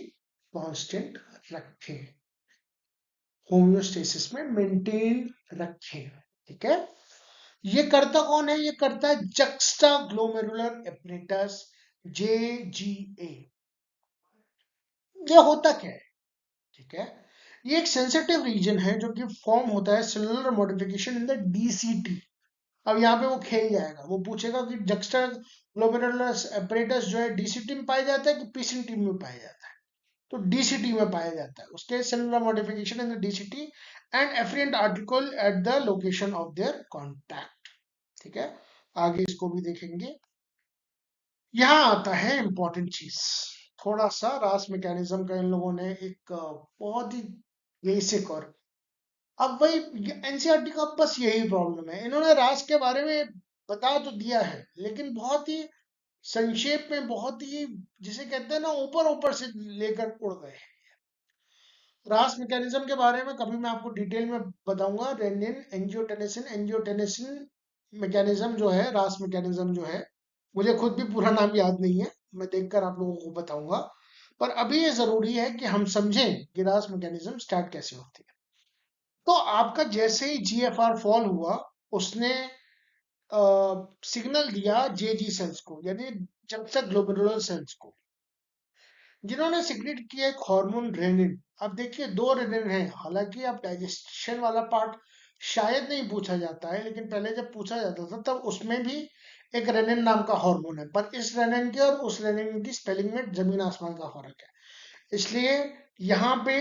कांस्टेंट रखें, होम्योस्टेसिस में मेंटेन रखें। ठीक है। ये करता कौन है? ये करता है जक्स्टा ग्लोमेरुलर एपरेटस, JGA। ये होता क्या है? ठीक है। ये एक सेंसिटिव रीजन है जो कि फॉर्म होता है cellular modification in the DCT। अब यहाँ पे वो खेल जाएगा, वो पूछेगा कि जक्स्टा ग्लोमेरुलर एपरेटस जो है DCT में पाया जाता है कि PCT में पाया जाता है? तो DCT में पाया जाता है। उसके cellular modification in the DCT and efferent arteriole at the location of their contact. ठीक है। आगे इसको भी देखेंगे। यहाँ आता है इंपॉर्टेंट चीज, थोड़ा सा रास मैकेनिज्म का इन लोगों ने एक बहुत ही बेसिक, और अब वही एनसीईआरटी का बस यही प्रॉब्लम है, इन्होंने रास के बारे में बता तो दिया है लेकिन बहुत ही संक्षेप में, बहुत ही जिसे कहते हैं ना ऊपर ऊपर से लेकर उड़ गए। रास मैकेनिज्म के बारे में कभी मैं आपको डिटेल में बताऊंगा। रेनिन एंजियोटेनेसिन, एंजियोटेनेसिन मैकेनिज्म जो है, रास मैकेनिज्म जो है, मुझे खुद भी पूरा नाम याद नहीं है, मैं देखकर आप लोगों को बताऊंगा। पर अभी ये जरूरी है कि हम समझें कि रास मैकेनिज्म स्टार्ट कैसे होती है। तो आपका जैसे ही जीएफआर फॉल हुआ, उसने सिग्नल दिया जेजी सेल्स को, यानी जब तक ग्लोमेरुलर सेल्स को, जिन्होंने सिक्रेट किया एक हार्मोन रेनिन। अब देखिए, दो रेनिन है, हालांकि अब डाइजेशन वाला पार्ट शायद नहीं पूछा जाता है, लेकिन पहले जब पूछा जाता था तब उसमें भी एक रेनिन नाम का हार्मोन है, पर इस रेनिन के और उस रेनिन की स्पेलिंग में जमीन आसमान का फर्क है। इसलिए यहाँ पे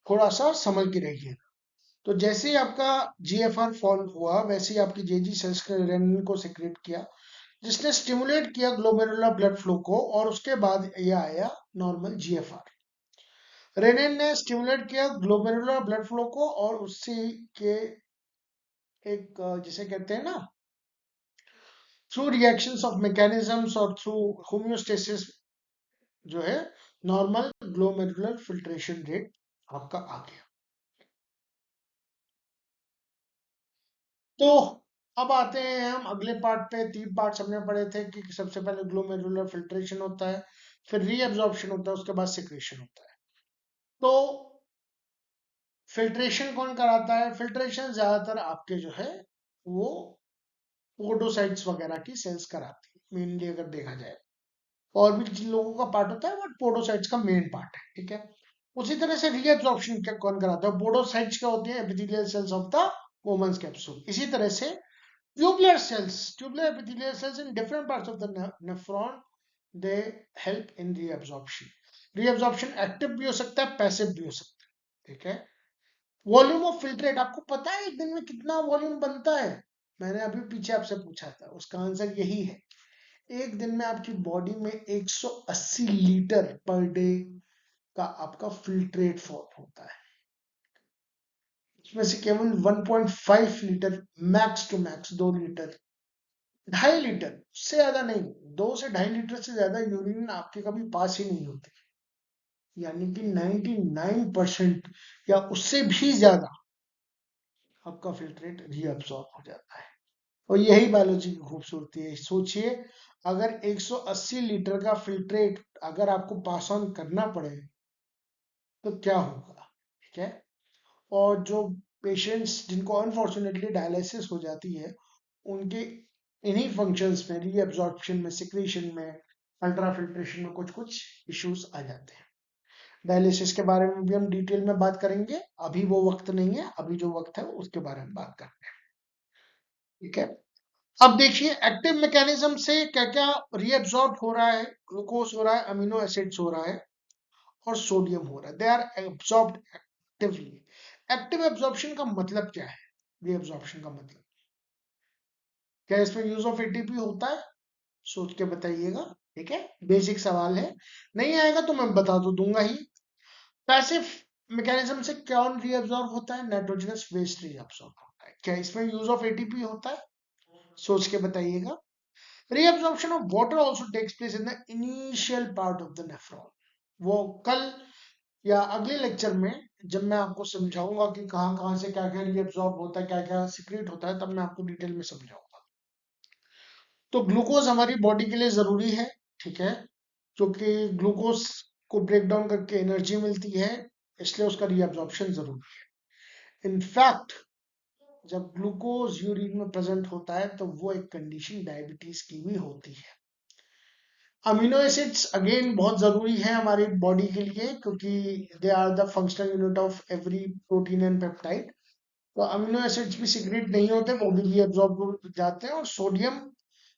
थोड़ा सा समझ के रहिए। तो जैसे ही आपका जीएफआर फॉल हुआ, वैसे ही आपकी जेजी सेल्स ने रेनिन को सिक्रेट किया, जिसने स्टिमुलेट किया ग्लोमेरुलर ब्लड फ्लो को, और उसके बाद ये आया नॉर्मल जीएफआर। रेनिन ने स्टिमुलेट किया ग्लोमेरुलर ब्लड फ्लो को, और उससे के एक जिसे कहते हैं ना, थ्रू रिएक्शंस ऑफ मैकेनिज्म्स और थ्रू होम्योस्टेसिस जो है, नॉर्मल ग्लोमेरुलर फिल्ट्रेशन रेट आपका आ गया। तो अब आते हैं हम अगले पार्ट पे। तीन पार्ट्स हमने पढ़े थे कि सबसे पहले ग्लोमेरुलर फिल्ट्रेशन होता है, फिर रीअब्जॉर्प्शन होता है, उसके बाद सिक्रेशन होता है। तो फिल्ट्रेशन कौन कराता है? फिल्ट्रेशन ज्यादातर आपके जो है वो पोडोसाइट्स वगैरह की सेल्स कराती है, मेनली अगर देखा जाए। और भी जिन लोगों का पार्ट होता है, बट पोडोसाइट्स का मेन पार्ट है। ठीक है। उसी तरह से रीअब्जॉर्प्शन क्या कौन कराता है? पोडोसाइट्स क्या होती है? Epithelial cells of the women's capsule. इसी तरह से tubular cells, tubular epithelial cells in different parts of the nephron, they help in reabsorption. Reabsorption active भी हो सकता है, पैसिव भी हो सकता है। ठीक है। वॉल्यूम ऑफ फिल्ट्रेट, आपको पता है एक दिन में कितना वॉल्यूम बनता है? मैंने अभी पीछे आपसे पूछा था, उसका आंसर यही है। एक दिन में आपकी बॉडी में 180 लीटर पर डे का आपका फिल्ट्रेट फॉल होता है। इसमें से केवल 1.5 litre, max to max 2 litre, 2.5 litre, उससे ज्यादा नहीं, 2 से 2.5 लीटर से ज्यादा यूरिन आपके कभी पास ही नहीं होती। यानी कि 99% या उससे भी ज्यादा आपका फिल्ट्रेट रीअब्सॉर्ब हो जाता है। और यही बायोलॉजी की खूबसूरती है। सोचिए, अगर 180 लीटर का फिल्ट्रेट अगर आपको पास ऑन करना पड़े तो क्या होगा, ठीक है। और जो पेशेंट्स जिनको अनफॉर्चुनेटली डायलिसिस हो जाती है, उनके इन्हीं फंक्शंस में, रीअब्जॉर्प्शन में, सिक्रीशन में, अल्ट्राफिल्ट्रेशन में कुछ कुछ इश्यूज आ जाते हैं। डायलिसिस के बारे में भी हम डिटेल में बात करेंगे, अभी वो वक्त नहीं है, अभी जो वक्त है उसके बारे में बात करते हैं, ठीक है। अब देखिए एक्टिव मैकेनिज्म से क्या क्या रीअब्सॉर्ब हो रहा है। ग्लूकोज हो रहा है, अमीनो एसिड्स हो रहा है, और सोडियम हो रहा है। They are absorbed actively. Active absorption का मतलब क्या है, रीअब्सॉर्प्शन का मतलब क्या, इसमें यूज ऑफ एटीपी होता है, सोच के बताइएगा, ठीक है। बेसिक सवाल है, नहीं आएगा तो मैं बता तो दूंगा ही। पैसिव मैकेनिज्म से कौन रीअब्सॉर्ब होता है, नाइट्रोजनस वेस्ट रीअब्सॉर्ब होता है। क्या इसमें यूज ऑफ एटीपी होता है, सोच के बताइएगा। Reabsorption of water also takes place in the initial part of the nephron. वो कल या अगले लेक्चर में जब मैं आपको समझाऊंगा कि कहाँ कहाँ से क्या क्या रीअब्सॉर्ब होता है, क्या क्या सिक्रेट होता है, तब मैं आपको डिटेल में समझाऊंगा। तो ग्लूकोज हमारी बॉडी के लिए जरूरी है, ठीक है, क्योंकि ग्लूकोज को ब्रेक डाउन करके एनर्जी मिलती है, इसलिए उसका रीअब्सॉर्प्शन जरूरी है। इनफैक्ट जब ग्लूकोज यूरिन में प्रेजेंट होता है तो वो एक कंडीशन डायबिटीज की भी होती है। अमीनो एसिड्स अगेन बहुत जरूरी है हमारी बॉडी के लिए, क्योंकि they are the functional unit of every protein and peptide. तो अमीनो एसिड्स भी सिक्रेट नहीं होते, वो भी रीअब्सॉर्ब हो जाते हैं, और सोडियम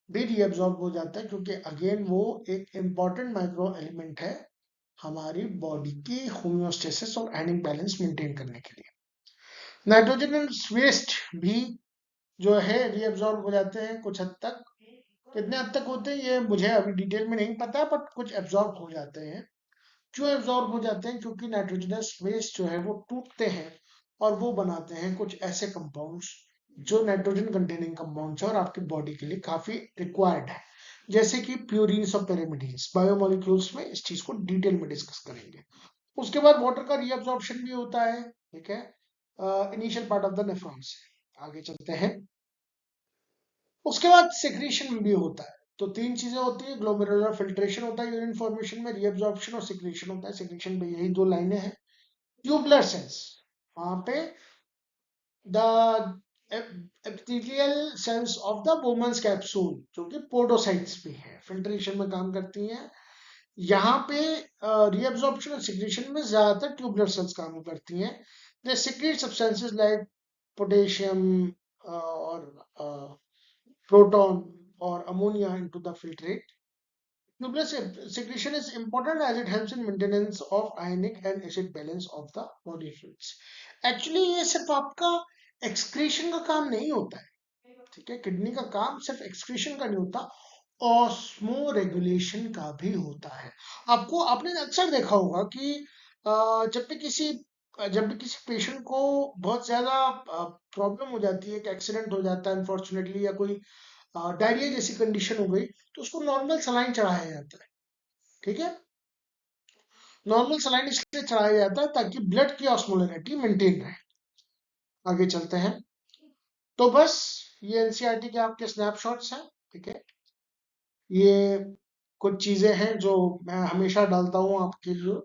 भी रीअब्सॉर्ब हो जाता है, क्योंकि अगेन वो एक इम्पॉर्टेंट माइक्रो एलिमेंट है हमारी बॉडी की होम्योस्टेसिस और आयनिक बैलेंस मेंटेन करने के लिए। नाइट्रोजन वेस्ट भी जो है रीअब्सॉर्ब हो जाते हैं कुछ हद तक। कितने हद तक होते हैं ये मुझे अभी डिटेल में नहीं पता, बट कुछ एब्जॉर्ब हो जाते हैं। क्यों एब्जॉर्ब हो जाते हैं, क्योंकि नाइट्रोजनस वेस्ट जो है वो टूटते हैं और वो बनाते हैं कुछ ऐसे कंपाउंड्स जो नाइट्रोजन कंटेनिंग कंपाउंड्स है और आपकी बॉडी के लिए काफी रिक्वायर्ड है, जैसे कि प्यूरिन्स और पेरिमिडीन्स। बायोमोलिक्यूल्स में इस चीज को डिटेल में डिस्कस करेंगे। उसके बाद वाटर का रीअब्जॉर्प्शन भी होता है, ठीक है, initial part of the nephrons. आगे चलते हैं। उसके बाद सेक्रीशन भी होता है। तो तीन चीजें होती है, ग्लोमेरुलर फिल्ट्रेशन होता है यूरिन फॉर्मेशन में, रीअब्जॉर्प्शन और सेक्रीशन होता है। सेक्रीशन में यही दो लाइनें हैं। ट्यूबुलर सेल्स, वहां पे the epithelial cells of the Bowman's capsule, जो कि पोडोसाइट्स भी है, फिल्ट्रेशन में काम करती हैं। यहाँ पे रीअब्जॉर्प्शन और सेक्रीशन में ज्यादातर ट्यूबुलर सेल्स काम करती हैं। दे सीक्रेट सब्सटेंसेस लाइक पोटेशियम और proton or ammonia into the filtrate. Tubular secretion is important as it helps in maintenance of ionic and acid balance of the body fluids. Actually ये सिर्फ आपका excretion का काम नहीं होता है, ठीक है। किडनी का काम सिर्फ excretion का नहीं होता, ऑस्मो रेगुलेशन का भी होता है। आपको आपने अक्सर देखा होगा कि जब भी किसी पेशेंट को बहुत ज्यादा प्रॉब्लम हो जाती है, कि एक्सीडेंट हो जाता है अनफॉर्चुनेटली, या कोई डायरिया जैसी कंडीशन हो गई, तो उसको नॉर्मल सलाइन चढ़ाया जाता है, ठीक है। नॉर्मल सलाइन इसलिए चढ़ाया जाता है ताकि ब्लड की ऑस्मोलरिटी मेंटेन रहे। आगे चलते हैं। तो बस ये एनसीईआरटी के आपके स्नैपशॉट्स हैं, ठीक है। ये कुछ चीजें हैं जो मैं हमेशा डालता हूँ आपके लिए,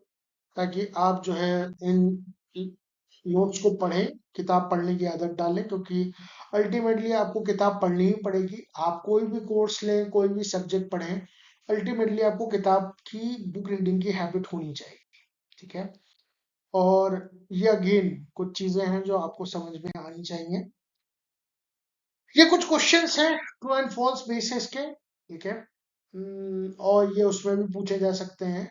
ताकि आप जो है इन नोट्स को पढ़ें, किताब पढ़ने की आदत डालें, क्योंकि अल्टीमेटली आपको किताब पढ़नी ही पड़ेगी। आप कोई भी कोर्स लें, कोई भी सब्जेक्ट पढ़ें, अल्टीमेटली आपको किताब की बुक रीडिंग की हैबिट होनी चाहिए, ठीक है। और ये अगेन कुछ चीजें हैं जो आपको समझ में आनी चाहिए। ये कुछ क्वेश्चंस हैं ट्रू एंड फॉल्स बेसिस के, ठीक है। और ये उसमें भी पूछे जा सकते हैं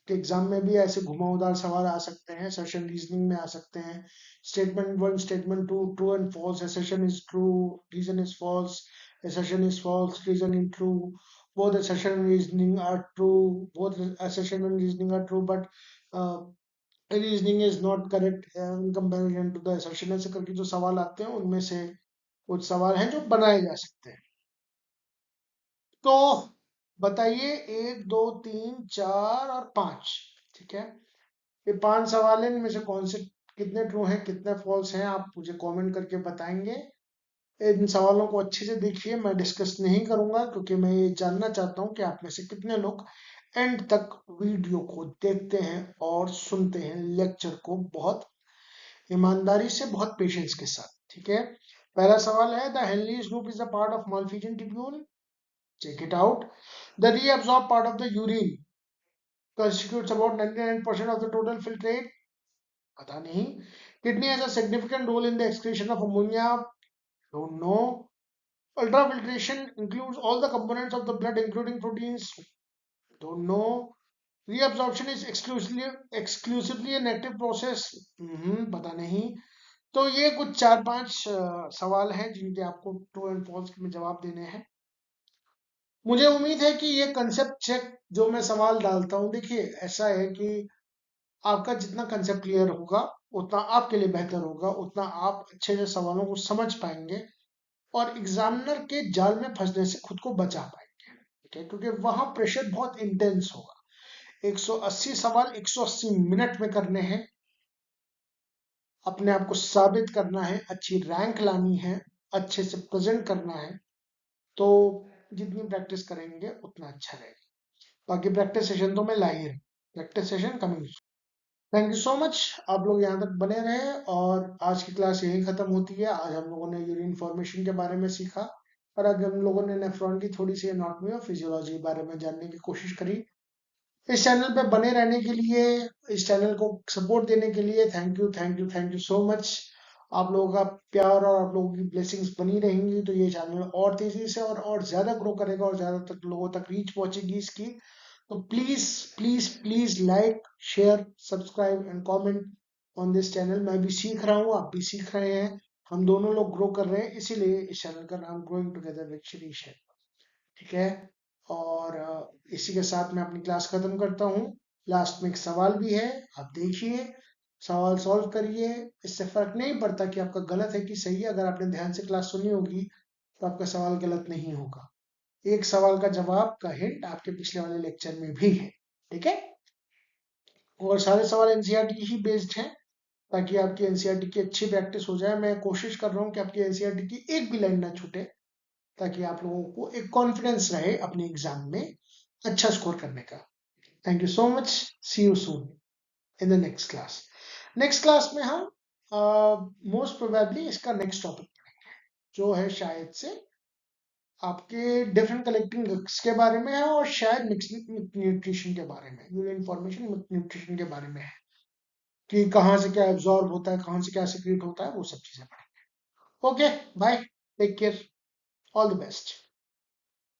कि एग्जाम में भी ऐसे घुमावदार सवाल आ सकते हैं, सेशन रीजनिंग में आ सकते हैं। Statement one, statement two, true and false, assertion is true, reason is false, assertion is false, reason is true, both assertion and reasoning are true, both assertion and reasoning are true, but uh, reasoning is not correct in comparison to the assertion। ऐसे करके जो सवाल आते हैं उनमें से कुछ सवाल हैं जो बनाए जा सकते हैं। तो बताइए, एक, दो, तीन, चार और पांच, ठीक है। ये पांच सवाल हैं, इनमें से कौन से कितने ट्रू हैं, कितने फॉल्स हैं, आप मुझे कमेंट करके बताएंगे। इन सवालों को अच्छे से देखिए, मैं डिस्कस नहीं करूंगा क्योंकि मैं ये जानना चाहता हूं कि आप में से कितने लोग एंड तक वीडियो को देखते हैं और सुनते हैं लेक्चर को बहुत ईमानदारी से, बहुत पेशेंस के साथ। ठीक है, पहला सवाल है, the Henle's group is a part of Malpighian tubule. Check it out. The reabsorb part of the urine constitutes about 99% of the total filtrate. पता नहीं। Kidney has a significant role in the excretion of ammonia. Don't know. Ultrafiltration includes all the components of the blood, including proteins. Don't know. Reabsorption is exclusively an active process. पता नहीं। तो ये कुछ 4-5 सवाल हैं जिनके आपको ट्रू एंड फॉल्स में जवाब देने हैं। मुझे उम्मीद है कि ये कंसेप्ट चेक जो मैं सवाल डालता हूँ, देखिए ऐसा है कि आपका जितना कंसेप्ट क्लियर होगा उतना आपके लिए बेहतर होगा, उतना आप अच्छे से सवालों को समझ पाएंगे और एग्जामिनर के जाल में फंसने से खुद को बचा पाएंगे। ठीक है, क्योंकि वहां प्रेशर बहुत इंटेंस होगा। 180 सवाल 180 मिनट में करने हैं, अपने आप को साबित करना है, अच्छी रैंक लानी है, अच्छे से प्रेजेंट करना है। तो जितनी प्रैक्टिस करेंगे उतना अच्छा रहेगा। बाकी प्रैक्टिस सेशन तो मैं ला ही रहा हूं, practice session coming. Thank you so much, आप लोग यहाँ तक बने रहे और आज की क्लास यही खत्म होती है। आज हम लोगों ने यूरिन फॉर्मेशन के बारे में सीखा और आज हम लोगों ने नेफ्रॉन की थोड़ी सी एनाटॉमी और फिजियोलॉजी के बारे में जानने की कोशिश करी। इस चैनल पे बने रहने के लिए, इस चैनल को सपोर्ट देने के लिए thank you, thank you, thank you so much. आप लोगों का प्यार और आप लोगों की ब्लेसिंग्स बनी रहेंगी तो ये चैनल और तेजी से और ज्यादा ग्रो करेगा और ज्यादा तक लोगों तक रीच पहुंचेगी इसकी। तो please please please like, share, subscribe and comment on this channel. मैं भी सीख रहा हूँ, आप भी सीख रहे हैं, हम दोनों लोग ग्रो कर रहे हैं, इसीलिए इस चैनल का नाम ग्रोइंग टुगेदर विद शिरीष है। ठीक है, और इसी के साथ मैं अपनी क्लास खत्म करता हूँ। लास्ट में एक सवाल भी है, आप देखिए, सवाल सॉल्व करिए। इससे फर्क नहीं पड़ता कि आपका गलत है कि सही है, अगर आपने ध्यान से क्लास सुनी होगी तो आपका सवाल गलत नहीं होगा। एक सवाल का जवाब का हिंट आपके पिछले वाले लेक्चर में भी है। ठीक है, और सारे सवाल एनसीईआरटी ही बेस्ड हैं ताकि आपकी एनसीईआरटी की अच्छी प्रैक्टिस हो जाए। मैं कोशिश कर रहा हूँ कि आपकी एनसीईआरटी की एक भी लाइन ना छूटे, ताकि आप लोगों को एक कॉन्फिडेंस रहे अपने एग्जाम में अच्छा स्कोर करने का। Thank you so much, see you soon in the next class. Next class में हम मोस्ट प्रोबेबली इसका नेक्स्ट टॉपिक पढ़ेंगे जो है शायद से आपके डिफरेंट कलेक्टिंग ड्रग्स के बारे में है और शायद मिक्सिंग न्यूट्रिशन के बारे में, यूरिन फॉर्मेशन न्यूट्रिशन के बारे में है कि कहाँ से क्या एब्जॉर्ब होता है, कहाँ से क्या सिक्रीट होता है, वो सब चीजें पढ़ेंगे। Okay, bye, take care, all the best.